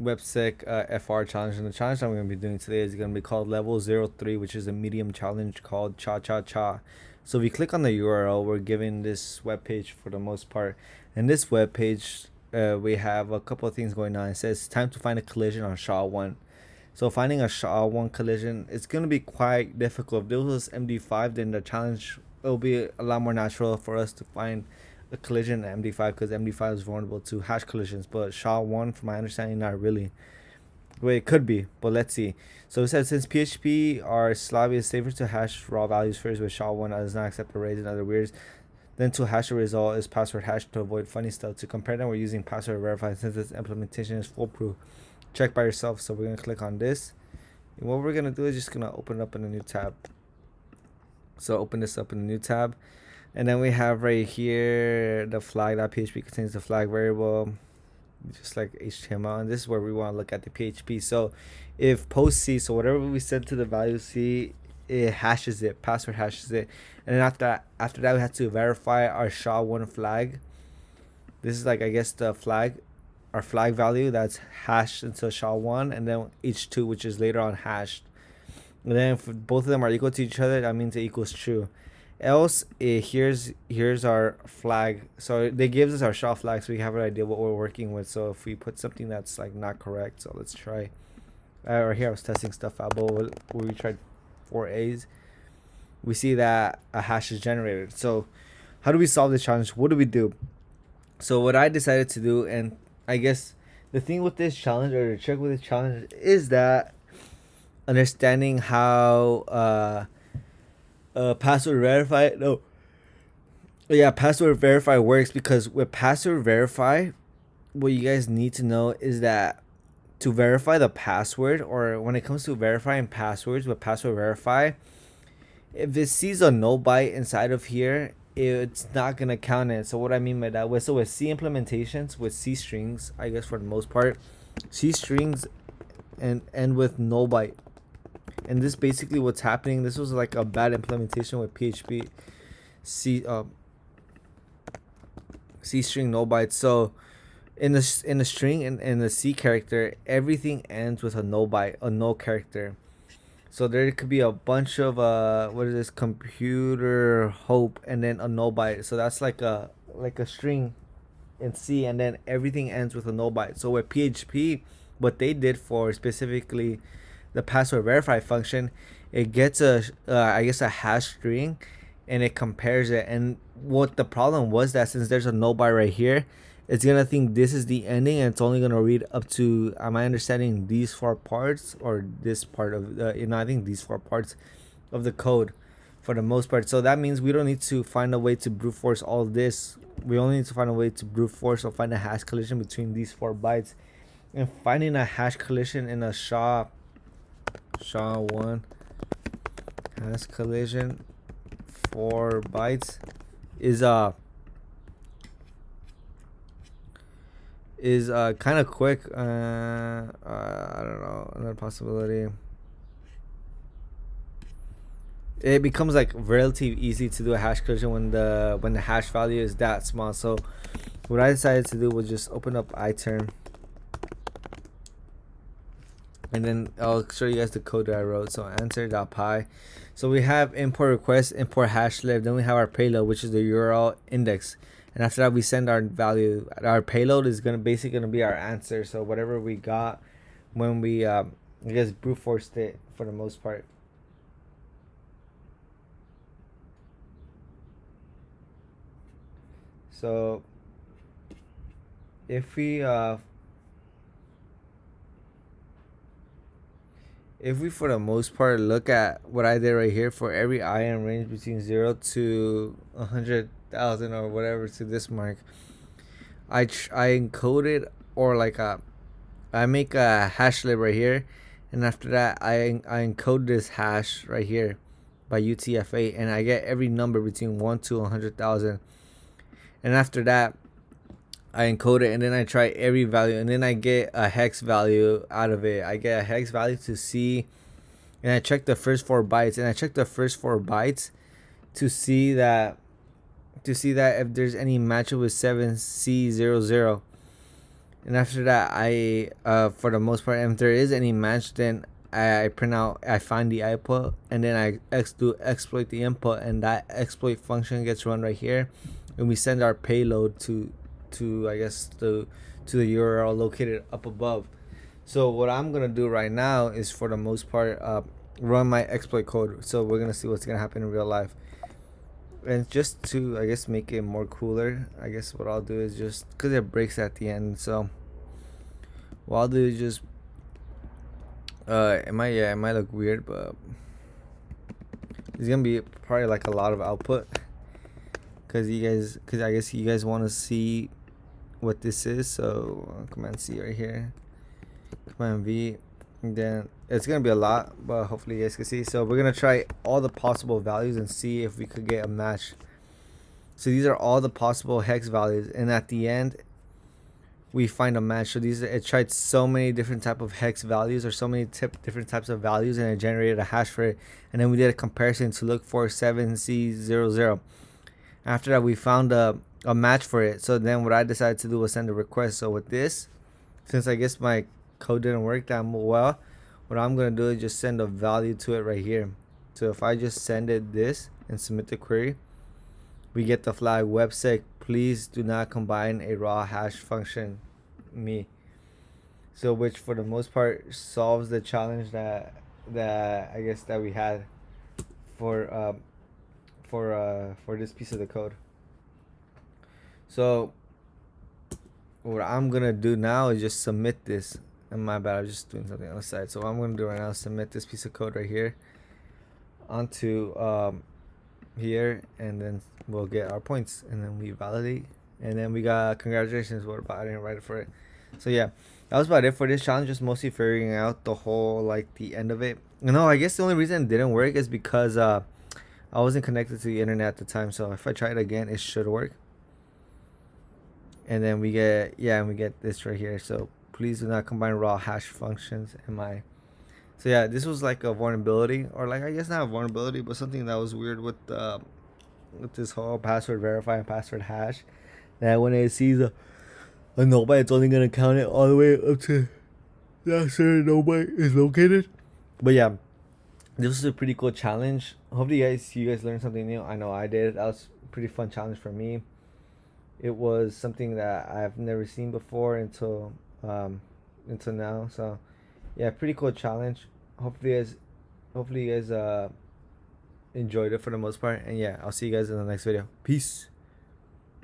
Websec.fr challenge, and the challenge I'm going to be doing today is going to be called level 03, which is a medium challenge called cha cha cha. So if we click on the URL, we're given this web page for the most part. And this web page, we have a couple of things going on. It says time to find a collision on SHA-1. So finding a SHA-1 collision, it's going to be quite difficult. If this was MD5, then the challenge will be a lot more natural for us to find a collision in MD5, because MD5 is vulnerable to hash collisions. But SHA-1, from my understanding, not really. Well, it could be, but let's see. So it says, since PHP or Slavi is safer to hash raw values first with SHA-1 does not accept arrays and other weirds, then to hash the result is password hash to avoid funny stuff. To compare them, we're using password verify since this implementation is foolproof. Check by yourself. So we're going to click on this. And what we're going to do is just going to open it up in a new tab. So open this up in a new tab. And then we have right here the flag.php contains the flag variable, just like HTML. And this is where we want to look at the PHP. So if post C, so whatever we send to the value C, it hashes it, password hashes it. And then after that we have to verify our SHA-1 flag. This is like, I guess, the flag, our flag value that's hashed into SHA-1, and then H2, which is later on hashed. And then if both of them are equal to each other, that means it equals true. Else, here's our flag. So they gives us our SHA flag, so we have an idea what we're working with. So if we put something that's like not correct, so let's try. Right here I was testing stuff out, but when we tried 4A's, we see that a hash is generated. So how do we solve this challenge? What do we do? So what I decided to do, and I guess the thing with this challenge, or the trick with this challenge, is that understanding how password verify password verify works. Because with password verify, what you guys need to know is that to verify the password, or when it comes to verifying passwords with password verify, if it sees a no byte inside of here, it's not gonna count it. So what I mean by that, with C implementations, with C strings, I guess for the most part, C strings and end with no byte. And this basically what's happening. This was like a bad implementation with PHP C string no bytes. So in the string, in the C character, everything ends with a no byte, a no character. So there could be a bunch of what is this, computer hope, and then a no byte. So that's like a string in C, and then everything ends with a no byte. So with PHP, what they did for specifically the password verify function, it gets a I guess a hash string, and it compares it. And what the problem was, that since there's a no byte right here, it's gonna think this is the ending, and it's only gonna read up to, am I understanding, these 4 parts, or this part of I think these 4 parts of the code for the most part. So that means we don't need to find a way to brute force all of this. We only need to find a way to brute force or find a hash collision between these 4 bytes. And finding a hash collision in a SHA-1 hash collision 4 bytes is kind of quick. I don't know, another possibility. It becomes like relatively easy to do a hash collision when the hash value is that small. So what I decided to do was just open up iTerm, and then I'll show you guys the code that I wrote. So answer.py. So we have import request, import hash lib, then we have our payload, which is the URL index. And after that, we send our value. Our payload is basically gonna be our answer. So whatever we got when we I guess brute forced it for the most part. So if we for the most part look at what I did right here, for every IM range between 0 to 100,000 or whatever to this mark, I encoded, or like I make a hash lib right here, and after that I encode this hash right here by UTF-8, and I get every number between 1 to 100,000. And after that I encode it, and then I try every value, and then I get a hex value out of it. I get a hex value to see, and I check the first 4 bytes, and I check the first 4 bytes to see that if there's any matchup with 7C00. And after that, I for the most part, if there is any match, then I print out, I find the output, and then I do exploit the input, and that exploit function gets run right here, and we send our payload to I guess to the URL located up above. So what I'm gonna do right now is, for the most part, run my exploit code. So we're gonna see what's gonna happen in real life. And just to, I guess, make it more cooler, I guess what I'll do is, just because it breaks at the end, so what I'll do is just it might look weird, but it's gonna be probably like a lot of output, because I guess you guys want to see what this is. So command C right here, command V, and then it's gonna be a lot, but hopefully you guys can see. So we're gonna try all the possible values and see if we could get a match. So these are all the possible hex values, and at the end we find a match. So it tried so many different type of hex values, or so many different types of values, and it generated a hash for it. And then we did a comparison to look for 7C00. After that, we found a match for it. So then what I decided to do was send a request. So with this, since I guess my code didn't work that well, what I'm gonna do is just send a value to it right here. So if I just send it this and submit the query, we get the flag Websec, please do not combine a raw hash function me. So which for the most part solves the challenge that I guess that we had for this piece of the code. So what I'm gonna do now is just submit this. And my bad, I'm just doing something on the side. So what I'm gonna do right now is submit this piece of code right here onto here, and then we'll get our points, and then we validate, and then we got congratulations. What about, I didn't write it for it. So yeah, that was about it for this challenge. Just mostly figuring out the whole, like, the end of it. No, I guess the only reason it didn't work is because I wasn't connected to the internet at the time. So if I try it again, it should work. And then we get this right here. So please do not combine raw hash functions. So yeah, this was like a vulnerability, or like, I guess not a vulnerability, but something that was weird with this whole password verify and password hash. That when it sees a nobody, it's only gonna count it all the way up to that certain nobody is located. But yeah, this was a pretty cool challenge. Hopefully you guys learned something new. I know I did. That was a pretty fun challenge for me. It was something that I've never seen before until now. So yeah, pretty cool challenge. Hopefully you guys enjoyed it for the most part. And yeah, I'll see you guys in the next video. Peace.